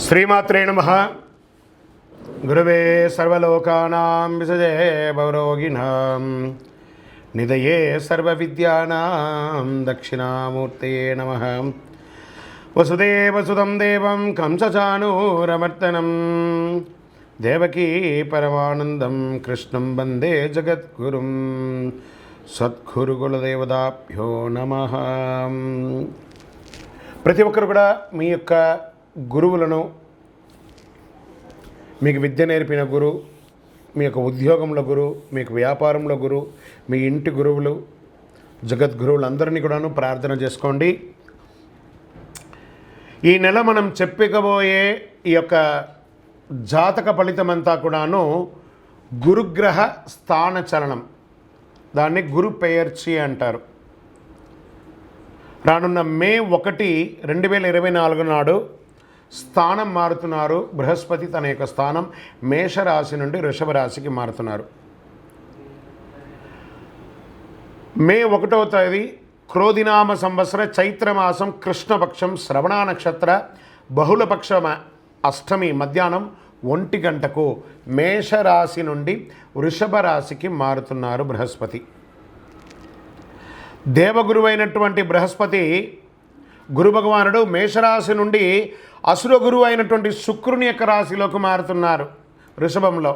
శ్రీమాత్రే నమః. గురవే సర్వలోకానాం విసజే భవరోగిణాం నిదయే సర్వవిద్యానాం దక్షిణామూర్తయే నమః. వసుదేవసుతం దేవం కంసచానూరమర్దనం దేవకీ పరమానందం కృష్ణం వందే జగద్గురుం. సద్గురుకులదేవతాభ్యో నమః. ప్రతి ఒక్కరు కూడా మీ యొక్క గురువులను, మీకు విద్య నేర్పిన గురు, మీ యొక్క ఉద్యోగంలో గురు, మీకు వ్యాపారంలో గురు, మీ ఇంటి గురువులు, జగద్గురువులందరినీ కూడాను ప్రార్థన చేసుకోండి. ఈ నెల మనం చెప్పుకోబోయే ఈ యొక్క జాతక ఫలితమంతా కూడాను గురుగ్రహ స్థాన చలనం, దాన్ని గురు పెయర్చి అంటారు. రానున్న మే 1, 2024 నాడు స్థానం మారుతున్నారు. బృహస్పతి తన యొక్క స్థానం మేషరాశి నుండి వృషభ రాశికి మారుతున్నారు. మే 1వ తేదీ క్రోధినామ సంవత్సర చైత్రమాసం కృష్ణపక్షం శ్రవణ నక్షత్ర బహుళపక్ష అష్టమి మధ్యాహ్నం 1 గంటకు మేషరాశి నుండి వృషభ రాశికి మారుతున్నారు బృహస్పతి. దేవగురువైనటువంటి బృహస్పతి గురు భగవానుడు మేషరాశి నుండి అసుర గురువు అయినటువంటి శుక్రుని యొక్క రాశిలోకి మారుతున్నారు వృషభంలో.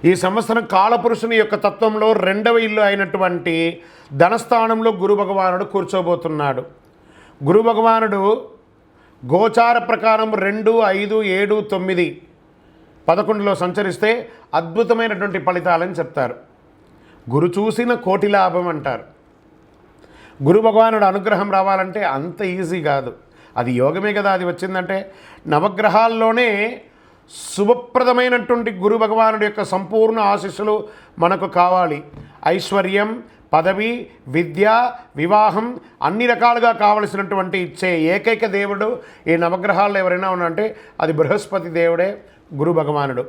ఈ సంవత్సరం కాలపురుషుని యొక్క తత్వంలో 2వ ఇల్లు అయినటువంటి ధనస్థానంలో గురు భగవానుడు కూర్చోబోతున్నాడు. గురు భగవానుడు గోచార ప్రకారం 2, 5, 7, 9, 11లో సంచరిస్తే అద్భుతమైనటువంటి ఫలితాలని చెప్తారు. గురు చూసిన కోటి లాభం అంటారు. గురు భగవానుడు అనుగ్రహం రావాలంటే అంత ఈజీ కాదు. అది యోగమే కదా. అది వచ్చిందంటే నవగ్రహాల్లోనే శుభప్రదమైనటువంటి గురు భగవానుడి యొక్క సంపూర్ణ ఆశీస్సులు మనకు కావాలి. ఐశ్వర్యం, పదవి, విద్య, వివాహం అన్ని రకాలుగా కావలసినటువంటి ఇచ్చే ఏకైక దేవుడు ఈ నవగ్రహాల్లో ఎవరైనా ఉన్నారంటే అది బృహస్పతి దేవుడే, గురు భగవానుడు.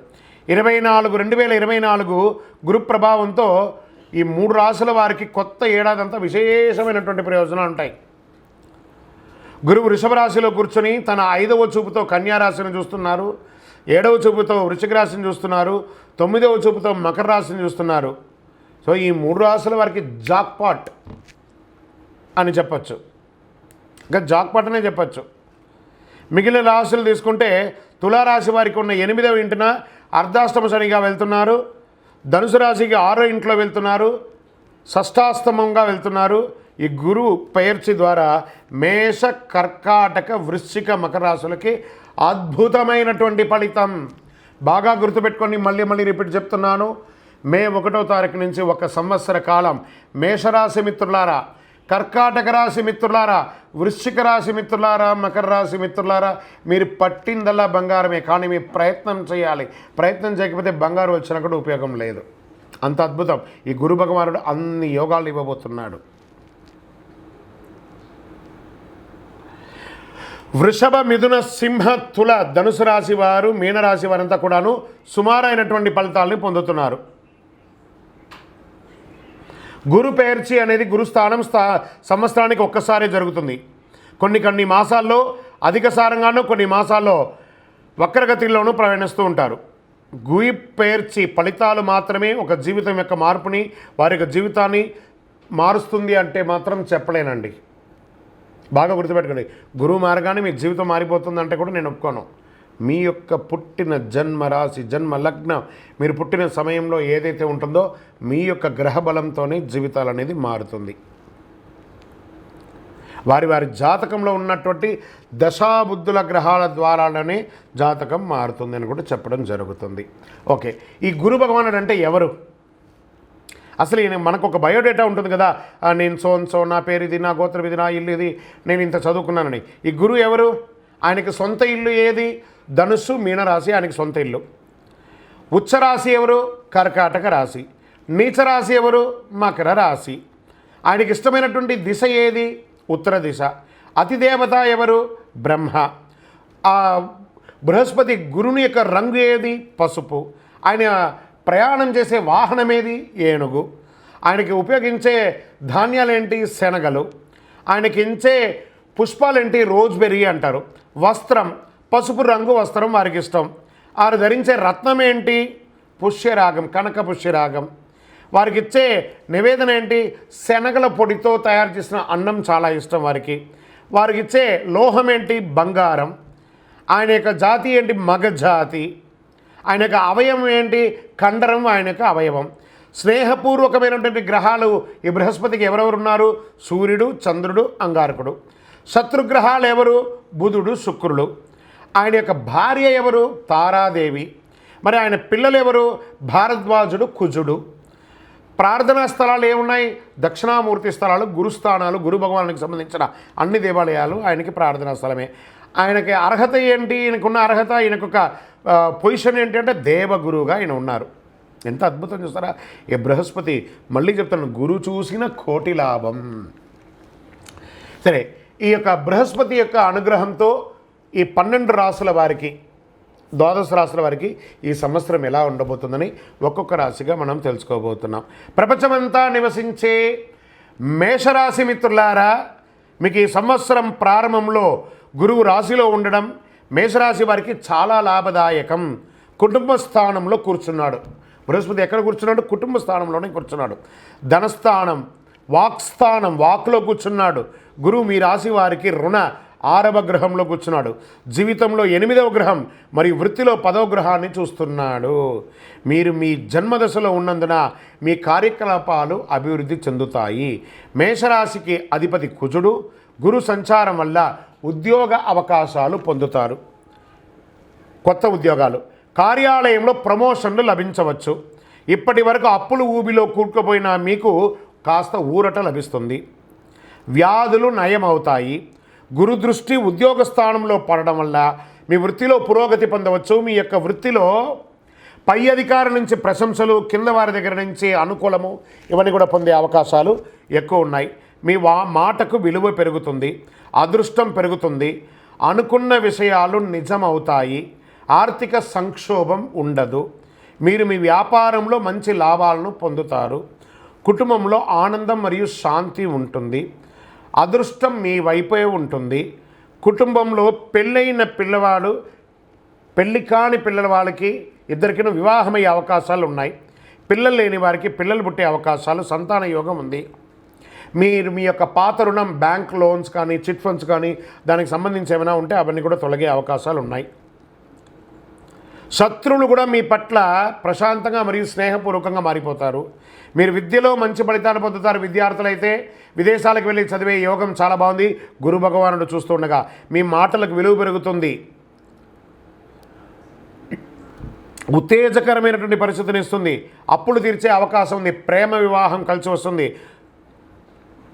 2024 గురు ప్రభావంతో ఈ 3 రాశుల వారికి కొత్త ఏడాదంతా విశేషమైనటువంటి ప్రయోజనాలు ఉంటాయి. గురువు వృషభ రాశిలో కూర్చొని తన 5వ చూపుతో కన్యా రాశిని చూస్తున్నారు, 7వ చూపుతో వృశ్చిక రాశిని చూస్తున్నారు, 9వ చూపుతో మకర రాశిని చూస్తున్నారు. సో ఈ 3 రాశుల వారికి జాక్పాట్ అని చెప్పచ్చు, ఇంకా జాక్పాట్ అనే చెప్పచ్చు. మిగిలిన రాశులు తీసుకుంటే తులారాశి వారికి ఉన్న 8వ ఇంటిన అర్ధాష్టమ శనిగా వెళ్తున్నారు, ధనుసు రాశికి 6వ ఇంట్లో వెళ్తున్నారు, షష్టాష్టమంగా వెళ్తున్నారు. ఈ గురువు పెయర్చి ద్వారా మేష, కర్కాటక, వృశ్చిక, మకర రాశులకి అద్భుతమైనటువంటి ఫలితం. బాగా గుర్తుపెట్టుకొని మళ్ళీ రిపీట్ చెప్తున్నాను. మే 1వ తారీఖు నుంచి 1 సంవత్సర కాలం మేషరాశి మిత్రులారా, కర్కాటక రాశి మిత్రులారా, వృశ్చిక రాశి మిత్రులారా, మకర రాశి మిత్రులారా, మీరు పట్టిందల్లా బంగారమే. కానీ మీ ప్రయత్నం చేయాలి. ప్రయత్నం చేయకపోతే బంగారు వచ్చినా కూడా ఉపయోగం లేదు. అంత అద్భుతం. ఈ గురు భగవానుడు అన్ని యోగాలు ఇవ్వబోతున్నాడు. వృషభ, మిథున, సింహ, తుల, ధనుసు రాశి వారు, మీనరాశి వారంతా కూడాను సుమారైనటువంటి ఫలితాలని పొందుతున్నారు. గురు పెయర్చి అనేది గురుస్థానం సంవత్సరానికి ఒక్కసారి జరుగుతుంది. కొన్ని మాసాల్లో అధిక సారంగానూ, కొన్ని మాసాల్లో వక్రగతిలోనూ ప్రయాణిస్తూ ఉంటారు. గురు పెయర్చి ఫలితాలు మాత్రమే ఒక జీవితం యొక్క మార్పుని, వారి యొక్క జీవితాన్ని మారుస్తుంది అంటే మాత్రం చెప్పలేనండి. బాగా గుర్తుపెట్టుకోండి. గురువు మారగానే మీ జీవితం మారిపోతుందంటే కూడా నేను ఒప్పుకోను. మీ యొక్క పుట్టిన జన్మ రాశి, జన్మ లగ్నం, మీరు పుట్టిన సమయంలో ఏదైతే ఉంటుందో మీ యొక్క గ్రహ బలంతోనే జీవితాలు అనేది మారుతుంది. వారి జాతకంలో ఉన్నటువంటి దశాబుద్ధుల గ్రహాల ద్వారానే జాతకం మారుతుంది అని కూడా చెప్పడం జరుగుతుంది. ఓకే, ఈ గురు భగవానుడు అంటే ఎవరు? అసలు మనకు ఒక బయోడేటా ఉంటుంది కదా, నేను సో నా పేరు ఇది, నా గోత్రం ఇది, నా ఇల్లు ఇది, నేను ఇంత చదువుకున్నానని. ఈ గురువు ఎవరు? ఆయనకి సొంత ఇల్లు ఏది? ధనుస్సు, మీనరాశి ఆయనకి సొంత ఇల్లు. ఉచ్చరాశి ఎవరు? కర్కాటక రాశి. నీచరాశి ఎవరు? మకర రాశి. ఆయనకి ఇష్టమైనటువంటి దిశ ఏది? ఉత్తర దిశ. అతిదేవత ఎవరు? బ్రహ్మ. బృహస్పతి గురుని యొక్క రంగు ఏది? పసుపు. ఆయన ప్రయాణం చేసే వాహనం ఏది? ఏనుగు. ఆయనకి ఉపయోగించే ధాన్యాలు ఏంటి? శనగలు. ఆయనకి ఇచ్చే పుష్పాలేంటి? రోజ్బెర్రీ అంటారు. వస్త్రం పసుపు రంగు వస్త్రం వారికి ఇష్టం. వారు ధరించే రత్నం ఏంటి? పుష్యరాగం, కనక పుష్యరాగం. వారికి ఇచ్చే నివేదన ఏంటి? శనగల పొడితో తయారు చేసిన అన్నం చాలా ఇష్టం వారికి. వారికి ఇచ్చే లోహం ఏంటి? బంగారం. ఆయన యొక్క జాతి ఏంటి? మగ జాతి. ఆయన యొక్క అవయవం ఏంటి? కండరం ఆయన యొక్క అవయవం. స్నేహపూర్వకమైనటువంటి గ్రహాలు ఈ బృహస్పతికి ఎవరెవరున్నారు? సూర్యుడు, చంద్రుడు, అంగారకుడు. శత్రుగ్రహాలు ఎవరు? బుధుడు, శుక్రుడు. ఆయన యొక్క భార్య ఎవరు? తారాదేవి. మరి ఆయన పిల్లలు ఎవరు? భారద్వాజుడు, కుజుడు. ప్రార్థనా స్థలాలు ఏమున్నాయి? దక్షిణామూర్తి స్థలాలు, గురుస్థానాలు, గురు భగవానికి సంబంధించిన అన్ని దేవాలయాలు ఆయనకి ప్రార్థనా స్థలమే. ఆయనకి అర్హత ఏంటి? ఈయనకున్న అర్హత, ఈయనకొక పొజిషన్ ఏంటి అంటే దేవగురువుగా ఆయన ఉన్నారు. ఎంత అద్భుతం చూస్తారా ఈ బృహస్పతి. మళ్ళీ చెప్తాను, గురు చూసిన కోటి లాభం. సరే, ఈ యొక్క బృహస్పతి యొక్క అనుగ్రహంతో ఈ 12 రాసుల వారికి, ద్వాదశ రాశుల వారికి ఈ సంవత్సరం ఎలా ఉండబోతుందని ఒక్కొక్క రాశిగా మనం తెలుసుకోబోతున్నాం. ప్రపంచమంతా నివసించే మేషరాశి మిత్రులారా, మీకు ఈ సంవత్సరం ప్రారంభంలో గురువు రాశిలో ఉండడం మేషరాశి వారికి చాలా లాభదాయకం. కుటుంబ స్థానంలో కూర్చున్నాడు బృహస్పతి. ఎక్కడ కూర్చున్నాడు? కుటుంబ స్థానంలోనే కూర్చున్నాడు. ధనస్థానం, వాక్స్థానం, వాక్లో కూర్చున్నాడు. గురువు మీ రాశి వారికి రుణ 6వ గ్రహంలో కూర్చున్నాడు. జీవితంలో 8వ గ్రహం మరియు వృత్తిలో 10వ గ్రహాన్ని చూస్తున్నాడు. మీరు మీ జన్మదశలో ఉన్నందున మీ కార్యకలాపాలు అభివృద్ధి చెందుతాయి. మేషరాశికి అధిపతి కుజుడు. గురు సంచారం వల్ల ఉద్యోగ అవకాశాలు పొందుతారు. కొత్త ఉద్యోగాలు, కార్యాలయంలో ప్రమోషన్లు లభించవచ్చు. ఇప్పటి వరకు అప్పులు ఊబిలో కూరుకుపోయిన మీకు కాస్త ఊరట లభిస్తుంది. వ్యాధులు నయమవుతాయి. గురు దృష్టి ఉద్యోగ స్థానంలో పడడం వల్ల మీ వృత్తిలో పురోగతి పొందవచ్చు. మీ యొక్క వృత్తిలో పై అధికారి నుంచి ప్రశంసలు, కింద వారి దగ్గర నుంచి అనుకూలము, ఇవన్నీ కూడా పొందే అవకాశాలు ఎక్కువ ఉన్నాయి. మీ మాటకు విలువ పెరుగుతుంది. అదృష్టం పెరుగుతుంది. అనుకున్న విషయాలు నిజమవుతాయి. ఆర్థిక సంక్షోభం ఉండదు. మీరు మీ వ్యాపారంలో మంచి లాభాలను పొందుతారు. కుటుంబంలో ఆనందం మరియు శాంతి ఉంటుంది. అదృష్టం మీ వైపే ఉంటుంది. కుటుంబంలో పెళ్ళైన పిల్లవాడు, పెళ్ళి కాని పిల్లల వాళ్ళకి ఇద్దరికీ వివాహమయ్యే అవకాశాలు ఉన్నాయి. పిల్లలు లేని వారికి పిల్లలు పుట్టే అవకాశాలు, సంతాన యోగం ఉంది. మీరు మీ యొక్క పాత రుణం, బ్యాంక్ లోన్స్ కానీ, చిట్ ఫండ్స్ కానీ, దానికి సంబంధించి ఏమైనా ఉంటే అవన్నీ కూడా తొలగే అవకాశాలు ఉన్నాయి. శత్రువులు కూడా మీ పట్ల ప్రశాంతంగా మరియు స్నేహపూర్వకంగా మారిపోతారు. మీరు విద్యలో మంచి ఫలితాలు పొందుతారు. విద్యార్థులైతే విదేశాలకు వెళ్ళి చదివే యోగం చాలా బాగుంది. గురు భగవానుడు చూస్తుండగా మీ మాటలకు విలువ పెరుగుతుంది. ఉత్తేజకరమైనటువంటి పరిస్థితిని ఇస్తుంది. అప్పులు తీర్చే అవకాశం ఉంది. ప్రేమ వివాహం కలిసి వస్తుంది.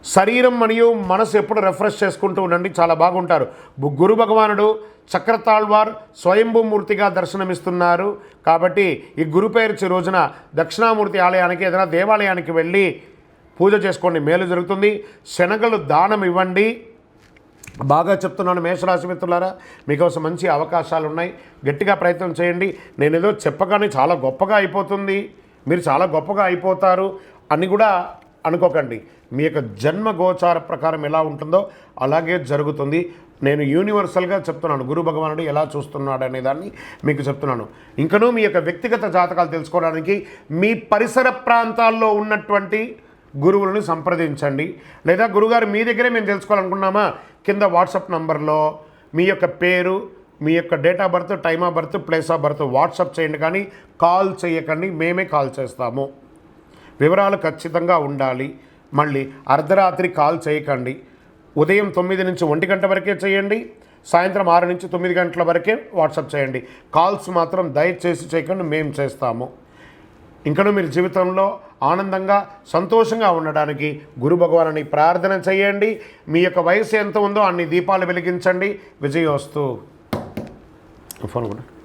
శరీరం మరియు మనసు ఎప్పుడు రిఫ్రెష్ చేసుకుంటూ ఉండండి, చాలా బాగుంటారు. గురు భగవానుడు చక్రతాళ్వార్ స్వయంభూమూర్తిగా దర్శనమిస్తున్నారు. కాబట్టి ఈ గురు పేర్చి రోజున దక్షిణామూర్తి ఆలయానికి, ఏదైనా దేవాలయానికి వెళ్ళి పూజ చేసుకోండి, మేలు జరుగుతుంది. శనగలు దానం ఇవ్వండి. బాగా చెప్తున్నాను మేషరాశి మిత్రులారా, మీకోసం మంచి అవకాశాలు ఉన్నాయి. గట్టిగా ప్రయత్నం చేయండి. నేను ఏదో చెప్పగానే చాలా గొప్పగా అయిపోతుంది, మీరు చాలా గొప్పగా అయిపోతారు అని కూడా అనుకోకండి. మీ యొక్క జన్మ గోచార ప్రకారం ఎలా ఉంటుందో అలాగే జరుగుతుంది. నేను యూనివర్సల్గా చెప్తున్నాను, గురు భగవానుడు ఎలా చూస్తున్నాడు అనే దాన్ని మీకు చెప్తున్నాను. ఇంకనూ మీ యొక్క వ్యక్తిగత జాతకాలు తెలుసుకోవడానికి మీ పరిసర ప్రాంతాల్లో ఉన్నటువంటి గురువులను సంప్రదించండి. లేదా గురుగారు మీ దగ్గరే మేము తెలుసుకోవాలనుకున్నామా, కింద వాట్సాప్ నంబర్లో మీ యొక్క పేరు, మీ యొక్క date of birth, time of birth, place of birth WhatsApp చేయండి. కానీ కాల్ చేయకండి, మేమే కాల్ చేస్తాము. వివరాలు ఖచ్చితంగా ఉండాలి. మళ్ళీ అర్ధరాత్రి కాల్ చేయకండి. ఉదయం 9 నుంచి 1 గంట వరకే చేయండి. సాయంత్రం 6 నుంచి 9 గంటల వరకే వాట్సాప్ చేయండి. కాల్స్ మాత్రం దయచేసి చేయకండి, మేము చేస్తాము. ఇంకనూ మీరు జీవితంలో ఆనందంగా సంతోషంగా ఉండడానికి గురు భగవానుని ప్రార్థన చేయండి. మీ యొక్క వయసు ఎంత ఉందో అన్ని దీపాలు వెలిగించండి. విజయోస్తు. ఫోన్ కూడా